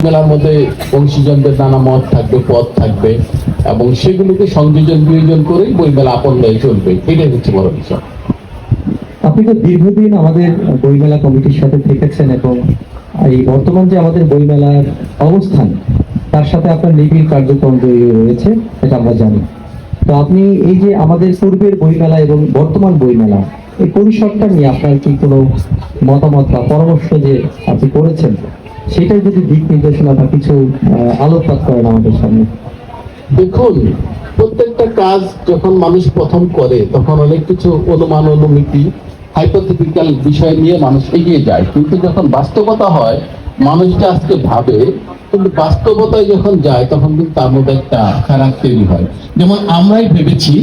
মেলার মধ্যে বংশীজনদের নানা মত থাকবে, পথ থাকবে এবং সেগুলোকে সংযোজন বিয়োজন করেই বইমেলা আপন দায় চলবে। এটাই হচ্ছে বড় বিষয়। আপনি তো দীর্ঘদিন আমাদের বইমেলা কমিটির সাথে থেকেছেন এবং এই বর্তমান যে আমাদের বইমেলার অবস্থান তার সাথে আপনার নিবিড় কার্যক্রম জড়িয়ে রয়েছে, এটা আমরা জানি। তো আপনি এই যে আমাদের পূর্বের বইমেলা এবং বর্তমান বইমেলা, এই পরিসরটা নিয়ে আপনার কি কোনো মতামত বা পরামর্শ যে আপনি করেছেন, সেটাই যদি দিক নির্দেশনা বা কিছু আলোকপাত করেন আমাদের সামনে। দেখুন, প্রত্যেকটা কাজ যখন মানুষ প্রথম করে তখন অনেক কিছু অনুমান, অনুমিতি, হাইপোথেটিক্যাল বিষয় নিয়ে মানুষ এগিয়ে যায়, কিন্তু যখন বাস্তবতা হয় মানুষটা আজকে ভাবে, কিন্তু বাস্তবতায় যখন যায় তখন কিন্তু তার মধ্যে একটা খারাপ তৈরি হয়। যেমন আমরাই ভেবেছি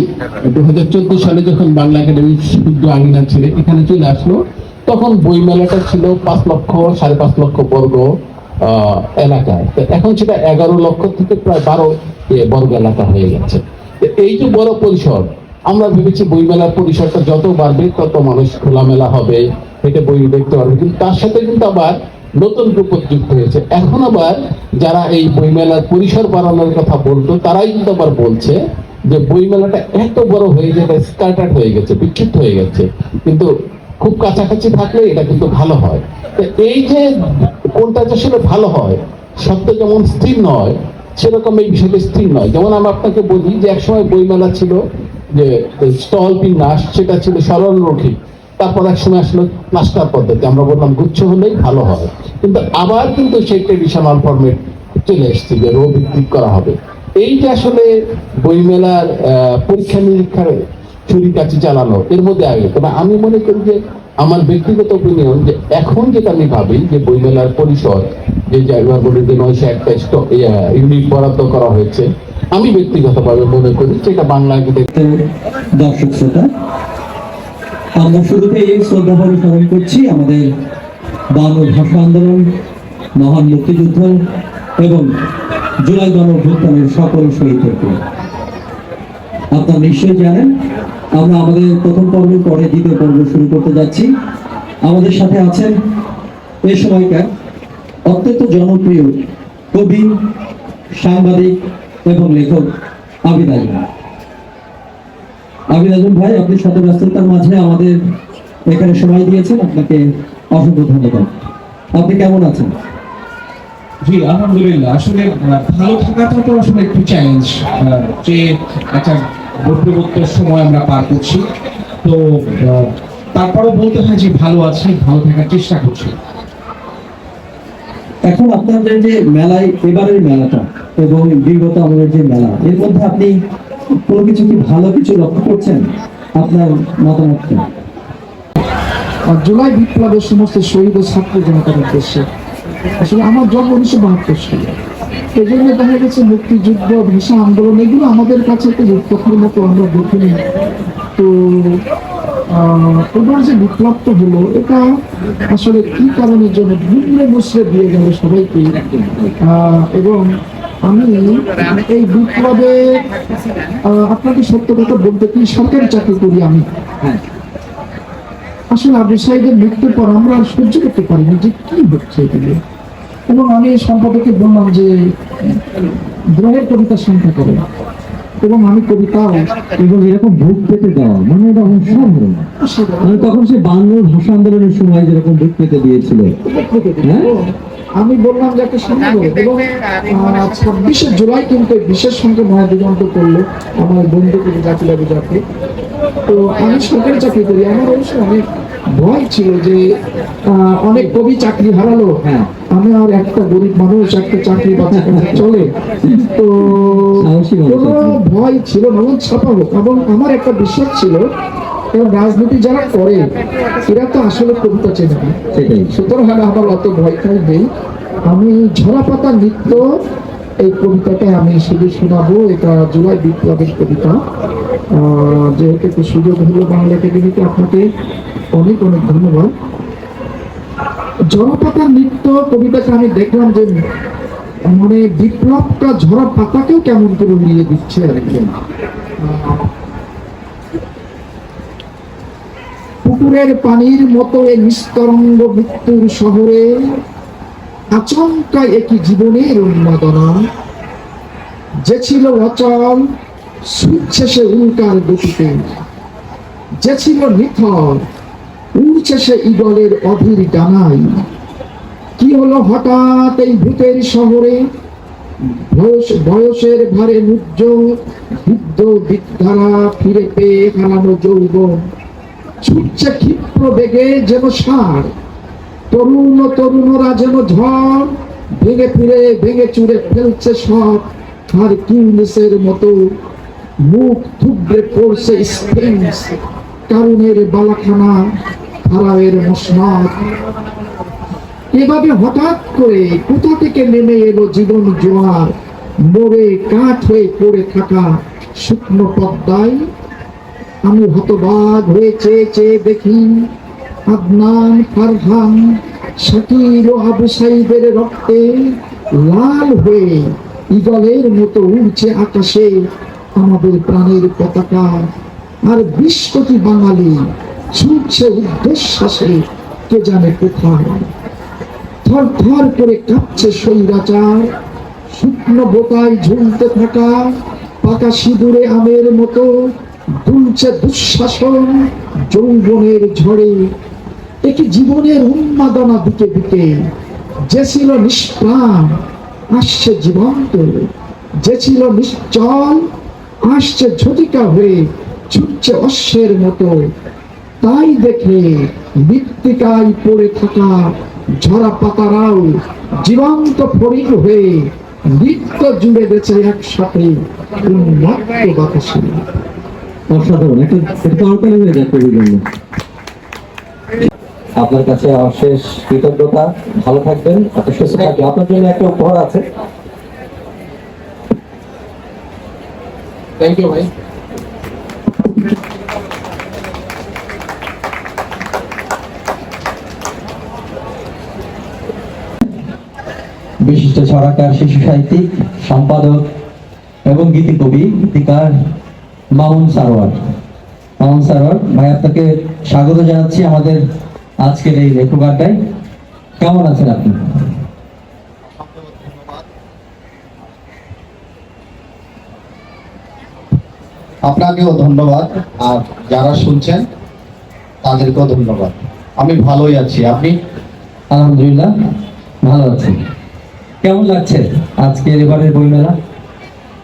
2014 সালে যখন বাংলা একাডেমি শুদ্ধ আঙিনা ছেড়ে এখানে চলে আসলো, তখন বইমেলাটা ছিল 5 লক্ষ 5.5 লক্ষ বর্গ এলাকায়। এখন সেটা 11 লক্ষ থেকে প্রায় 12 বর্গ এলাকা হয়ে গেছে। এই যে বড় পরিসর, আমরা ভেবেছি বইমেলার পরিসরটা যত বাড়বে তত মানুষ খোলামেলা হবে, এটা বই দেখতে পারবে, কিন্তু তার সাথে কিন্তু আবার নতুন বিপদ যুক্ত হয়েছে। এখন আবার যারা এই বইমেলার পরিসর বাড়ানোর কথা বলতো তারাই কিন্তু আবার বলছে যে বইমেলাটা এত বড় হয়ে যাবে, স্কাটার্ড হয়ে গেছে, বিক্ষিপ্ত হয়ে গেছে, কিন্তু খুব কাছাকাছি থাকলে এটা কিন্তু ভালো হয়। এই যে কোনটা আসলে ভালো হয়, সত্য যেমন স্থির নয় সেরকম এই বিষয়টা স্থির নয়। যেমন আমি আপনাকে বলি যে একসময় বইমেলা ছিল যে স্টল বিন্যাস, সেটা ছিল সরল রৈখিক, তারপর এক সময় আসলো ক্লাস্টার পদ্ধতি, আমরা বললাম গুচ্ছ হলেই ভালো হয়, কিন্তু আবার কিন্তু সেই ট্রেডিশনাল ফরম্যাট চলে এসছে যে রো ভিত্তিক করা হবে। এই যে আসলে বইমেলার পরীক্ষা নিরীক্ষার ছুরি কাছে চালানো, এর মধ্যে আগে, তবে আমি মনে করি যে আমার ব্যক্তিগত অপিনিয়ন যে এখন যেটা আমি ভাবি যে বইমেলার পরিসর যে জায়গাগুলিতে 921 ইউনিট বরাদ্দ করা হয়েছে, আমি ব্যক্তিগতভাবে মনে করি যে এটা বাংলা দর্শক শ্রোতা, আমরা শুরুতেই শ্রদ্ধাভাবে স্মরণ করছি আমাদের বাংলা ভাষা আন্দোলন, মহান মুক্তিযুদ্ধ এবং জুলাই গণঅভ্যুত্থানের সকল শহীদদেরকে। আপনারা নিশ্চয়ই জানেন আমরা আমাদের প্রথম পর্বের পরে দ্বিতীয় পর্ব শুরু করতে যাচ্ছি। আমাদের সাথে আছেন এ সময়কার অত্যন্ত জনপ্রিয় কবি, সাংবাদিক এবং লেখক আবিদ আজম। আবিদ আজম ভাই, আপনি শত ব্যস্ততার মাঝে আমাদের এখানে সময় দিয়েছেন, আপনাকে অসংখ্য ধন্যবাদ। আপনি কেমন আছেন? জি আলহামদুলিল্লাহ। আসলে ভালো থাকাটা তো আসলে একটু চ্যালেঞ্জ, যে একটা বর্তমান সময় আমরা পার করছি, তো তারপরেও বলতে হয় যে ভালো আছি, ভালো থাকার চেষ্টা করছি। এখন আপনাদের যে মেলায়, এবারের মেলাটা এবং বিগত আমাদের যে মেলা, এর মধ্যে আপনি কোনো কিছু কি ভালো কিছু লক্ষ্য করছেন? আপনার মতামত কি? জুলাই বিপ্লবের সমস্ত শহীদ ও ছাত্র জনতার উদ্দেশ্যে, আসলে আমার জন্ম 1972 সালে, এই জন্য দেখা গেছে মুক্তিযুদ্ধ, ভাষা আন্দোলন এগুলো আমাদের কাছে একটা রূপকথার মতো আমরা দেখিনি। তো এবার যে বিপ্লবটা হলো, এটা আসলে কি কারণের জন্য ঘুরে মুসড়ে দিয়ে গেল সবাইকে। এবং আমি এই বিপ্লবে আপনাকে সত্য কথা বলতে কি, সরকারি চাকরি করি আমি। আসলে আবু সাইদের মৃত্যুর পর আমরা আর সহ্য করতে পারিনি যে কি হচ্ছে এগুলো, এবং আমি সম্পাদককে বললাম যে দ্রোহের কবিতা সংখ্যা করে, এবং আমি কবিতাও এবং এরকম বুক পেতে দেওয়া মানে এটা অসাধারণ। মানে তখন সে বাংলা ভাষা আন্দোলনের সময় যেরকম বুক পেতে দিয়েছিল, আমি বললাম যে একটা সম্ভব। এবং 26শে জুলাই কিন্তু বিশেষ সঙ্গে মহাদিগন্ত করলো আমার বন্ধুকে জাতিলা বিজাতি। তো আমি সরকারি চাকরি করি, আমার অবশ্য অনেক ভয় ছিল যে অনেক কবি চাকরি হারালো, আমি আর একটা গরিব মানুষ একটা চাকরি বাঁচাতে চলে, তো কোনো ভয় ছিল না, ছাপা হোক। এবং আমার একটা বিশ্বাস ছিল, এবং রাজনীতি যারা করে এরা তো আসলে কবিতা চেনে না, সুতরাং আমার অত ভয় খাই নেই। আমি ঝরা পাতা নৃত্য এই কবিতাটা আমি শুধু শোনাবো, এটা জুলাই বিপ্লবের কবিতা। যেহেতু একটু সুযোগ হলো বাংলা একাডেমিতে, আপনাকে অনেক অনেক ধন্যবাদ। ঝরা পাতার নৃত্য কবিতাটা আমি দেখলাম যে মানে বিপ্লবটা ঝরা পাতাকেও কেমন করে উড়িয়ে দিচ্ছে আর কি। পুকুরের পানির মতো এই নিস্তরঙ্গ মৃত্যুর শহরে আচমকা একই জীবনের উন্মাদনা, যে ছিল অচল ছুটছে সে উল্কার গতিতে, যে ছিল নিথর উড়ছে সে ঈগলের অধীর ডানায়। কি হলো হঠাৎ এই ভূতের শহরে, বয়সের ভারে মুগ্ধ বৃদ্ধ বিদ্যারা ফিরে পেয়ে হারানো যৌবন, ছুটছে ক্ষিপ্র বেগে যেন ষাঁড়, তরুণ ও তরুণরা যেন ঝড়, ভেঙে ফিরে ভেঙে চুরে ফেলছে সব। আর কিউলিসের মতো মুখ থুবড়ে পড়ছে স্ফিংস, কারুনের বালাখানা, ফারাওয়ের মসনদ। এভাবে হঠাৎ করে কোথা থেকে নেমে এলো জীবন জোয়ার, মরে কাঠ হয়ে পড়ে থাকা শুকনো পদ্মায়। আমি হতবাক হয়ে চেয়ে চেয়ে দেখি আদনান, ফারহান, শাকিল ও আবু সাইদের রক্তে লাল হয়ে ঈগলের মতো উড়ছে আকাশে আমাদের প্রাণের পতাকা। আর 20 কোটি বাঙালি ছুটছে উদ্দেশ্বাসে কে জানে কোথায়। থর থর করে কাঁপছে স্বৈরাচার, শুকনো বোতায় ঝুলতে থাকা পাকা সিঁদুরে আমের মতো দুলছে দুঃশাসন যৌবনের ঝড়ে। একই জীবনের উন্মাদনা দিকে দিকে, যে ছিল নিষ্প্রাণ আসছে জীবন্ত, যে ছিল নিশ্চল আসছে ঝটিকা হয়ে ছুটছে অশ্বের মতো। তাই দেখে মৃত্তিকায় পড়ে থাকা ঝরা পাতারাও জীবন্ত ফরিং হয়ে নৃত্য জুড়ে গেছে একসাথে উন্মত্ত বাতাসে। অসাধারণ, একটু তাড়াতাড়ি হয়ে যায় কবির জন্য। আপনার কাছে অশেষ কৃতজ্ঞতা, ভালো থাকবেন, আপনি সুস্থ থাকবেন। আপনার জন্য একটা উপহার আছে। থ্যাংক ইউ ভাই। বিশিষ্ট ছড়াকার, শিশু সাহিত্যিক, সম্পাদক এবং গীতিকবি, গীতিকার মামুন সারোয়ার। মামুন সারোয়ার ভাই, আপনাকে স্বাগত জানাচ্ছি আমাদের আজকের এই লেখক আড্ডায়। কেমন আছেন আপনি? আপনাকেও ধন্যবাদ, আর যারা শুনছেন তাদেরকেও ধন্যবাদ। আমি ভালোই আছি, আপনি? আলহামদুলিল্লাহ ভালো আছি। কেমন লাগছে আজকের এবারের বইমেলা?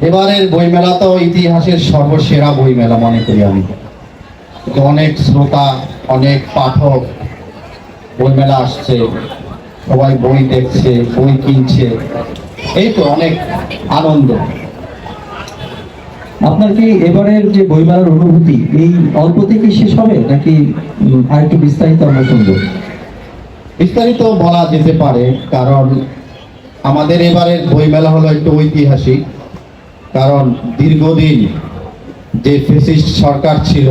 এবারের বইমেলা তো ইতিহাসের সর্বসেরা বইমেলা মনে করি আমি। অনেক শ্রোতা, অনেক পাঠক বইমেলা আসছে, সবাই বই দেখছে, বই কিনছে, এই তো অনেক আনন্দ। আপনার কি এবারের যে বইমেলার অনুভূতি এই অল্পতে কি শেষ হবে, নাকি আরেকটু বিস্তারিত আমরা শুনবো? বিস্তারিত বলা যেতে পারে, কারণ আমাদের এবারের বইমেলা হলো একটু ঐতিহাসিক। কারণ দীর্ঘদিন যে ফ্যাসিস্ট সরকার ছিল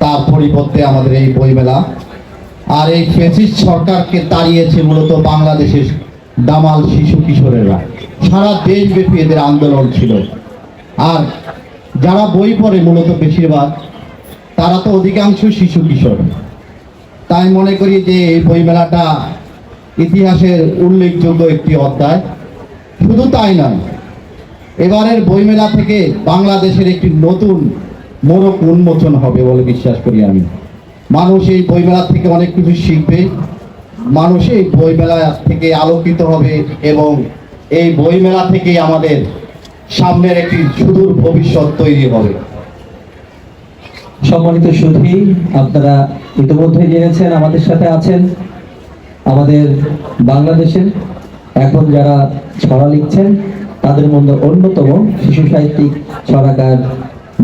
তার পরিবর্তে আমাদের এই বইমেলা, আর এই ফ্যাসিস্ট সরকারকে তাড়িয়েছে মূলত বাংলাদেশের দামাল শিশু কিশোরেরা। সারা দেশব্যাপী এদের আন্দোলন ছিল। আর যারা বই পড়ে মূলত বেশিরভাগ, তারা তো অধিকাংশ শিশু কিশোর। তাই মনে করি যে এই বইমেলাটা ইতিহাসের উল্লেখযোগ্য একটি অধ্যায়। শুধু তাই নয়, এবারের বইমেলা থেকে বাংলাদেশের একটি নতুন মোড়ক উন্মোচন হবে বলে বিশ্বাস করি আমি। মানুষ এই বইমেলা থেকে অনেক কিছু শিখবে, মানুষ এই বইমেলা থেকে আলোকিত হবে, এবং এই বইমেলা থেকেই আমাদের সামনের একটি সুদূর ভবিষ্যৎ তৈরি হবে। সম্মানিত সুধী, আপনারা ইতিমধ্যে জেনেছেন আমাদের সাথে আছেন আমাদের বাংলাদেশের এখন যারা ছড়া লিখছেন তাদের মধ্যে অন্যতম শিশু সাহিত্যিক ছড়াকার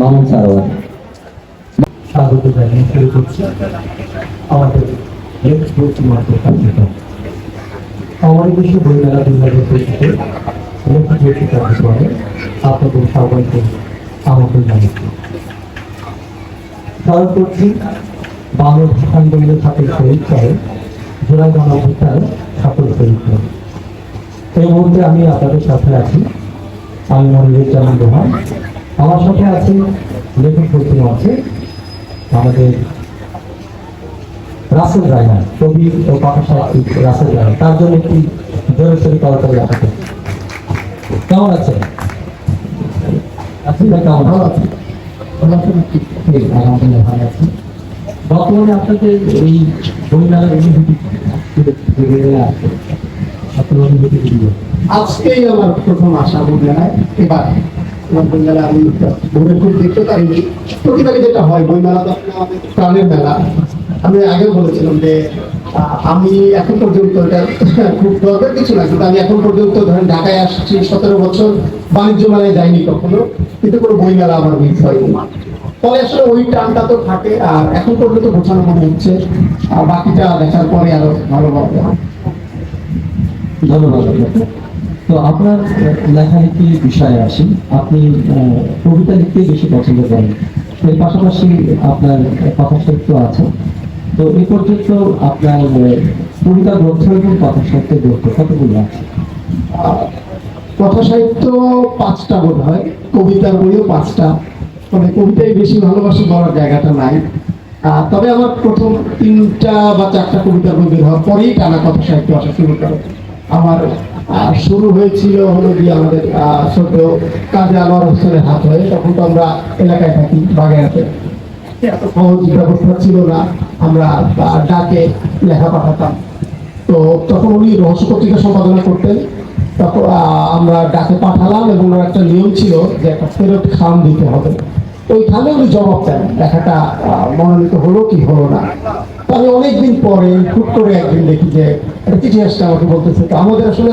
মামুন সারোয়ার। স্বাগত জানিয়ে শুরু করছি আমাদের আমার বিশ্ব বইমেলা 2025-তে আপনাদের সবাইকে আমন্ত্রণ জানাচ্ছি। স্মরণ করছি বাংলা ভাষা আন্দোলনের ছাত্র শহীদ সাহেব জুলাই গণঅভ্যুত্থানের ছাত্র শহীদ। এই মুহূর্তে আমি আপনাদের সাথে আছি, আমি মনিরুজ্জামান রোহান। আমার সাথে আছে লেখক বলতে আছে আমাদের রাসেল রায়হান, কবি ও কথা সাহিত্যিক রাসেল রায়হান, তার জন্য একটি জোরে সোরে করতালি রাখাতে। কেমন আছেন? আপনি ভাই কেমন ভালো আছেন? আছে ভালো আছে নাকি? এই, আলহামদুলিল্লাহ ভালো আছি। বর্তমানে আপনাদের এই বইমেলার অনুভূতি আপনার অনুভূতি কি? আজকেই আমার প্রথম আসা বইমেলায়। এবার আমার বইমেলা আমি ঘুরে ঘুরে দেখতে পারিনি। প্রতিবারই যেটা হয় বইমেলা তো আসলে আমাদের প্রাণের মেলা। আমি আগেও বলেছিলাম যে আমি এখন পর্যন্ত এটা খুব গর্বের কিছু না, কিন্তু আমি এখন পর্যন্ত ধরেন ঢাকায় আসছি 17 বছর, বাণিজ্য মেলায় যাইনি কখনো, কিন্তু কোনো বই মেলা আমার মিস হয়নি। ফলে আসলে ওই টানটা তো থাকে, আর এখন পর্যন্ত গোছানো মনে হচ্ছে, আর বাকিটা দেখার পরে আরো ভালো লাগবে। ধন্যবাদ আপনাকে। তো আপনার লেখালেখির বিষয়ে আসি। আপনি কবিতা লিখতে বেশি পছন্দ করেন, এর পাশাপাশি আপনার কথা সাহিত্য আছে। তো এই পর্যন্ত আপনার কবিতা গ্রন্থ এবং কথা সাহিত্যের গ্রন্থ কতগুলো আছে? কথা সাহিত্য 5টা বোধ হয়, কবিতার বইও 5টা। মানে কবিতাই বেশি ভালোবাসি বলার জায়গাটা নাই। তবে আমার প্রথম 3টা বা 4টা কবিতার বই বের হওয়ার পরেই টানা কথা সাহিত্য আসা শুরু করে। আমার শুরু হয়েছিল হলো গিয়ে আমাদের ছোট কাজী আনোয়ার হোসেনের হাত হয়ে। তখন তো আমরা এলাকায় থাকি বাগেরহাটে, এত সহজ ব্যবস্থা ছিল না, আমরা ডাকে লেখা পাঠাতাম। তো তখন উনি রহস্য পত্রিকা সম্পাদনা করতেন। তখন আমরা ডাকে পাঠালাম এবং ওর একটা নিয়ম ছিল যে একটা ফেরত খাম দিতে হবে। ওই খামে উনি জবাব দেন লেখাটা মনোনীত হলো কি হলো না। তো আমি অনেকদিন পরে হুট করে একদিন দেখি যে একটা চিঠি আসছে, আমাকে বলতেছে তো আমাদের আসলে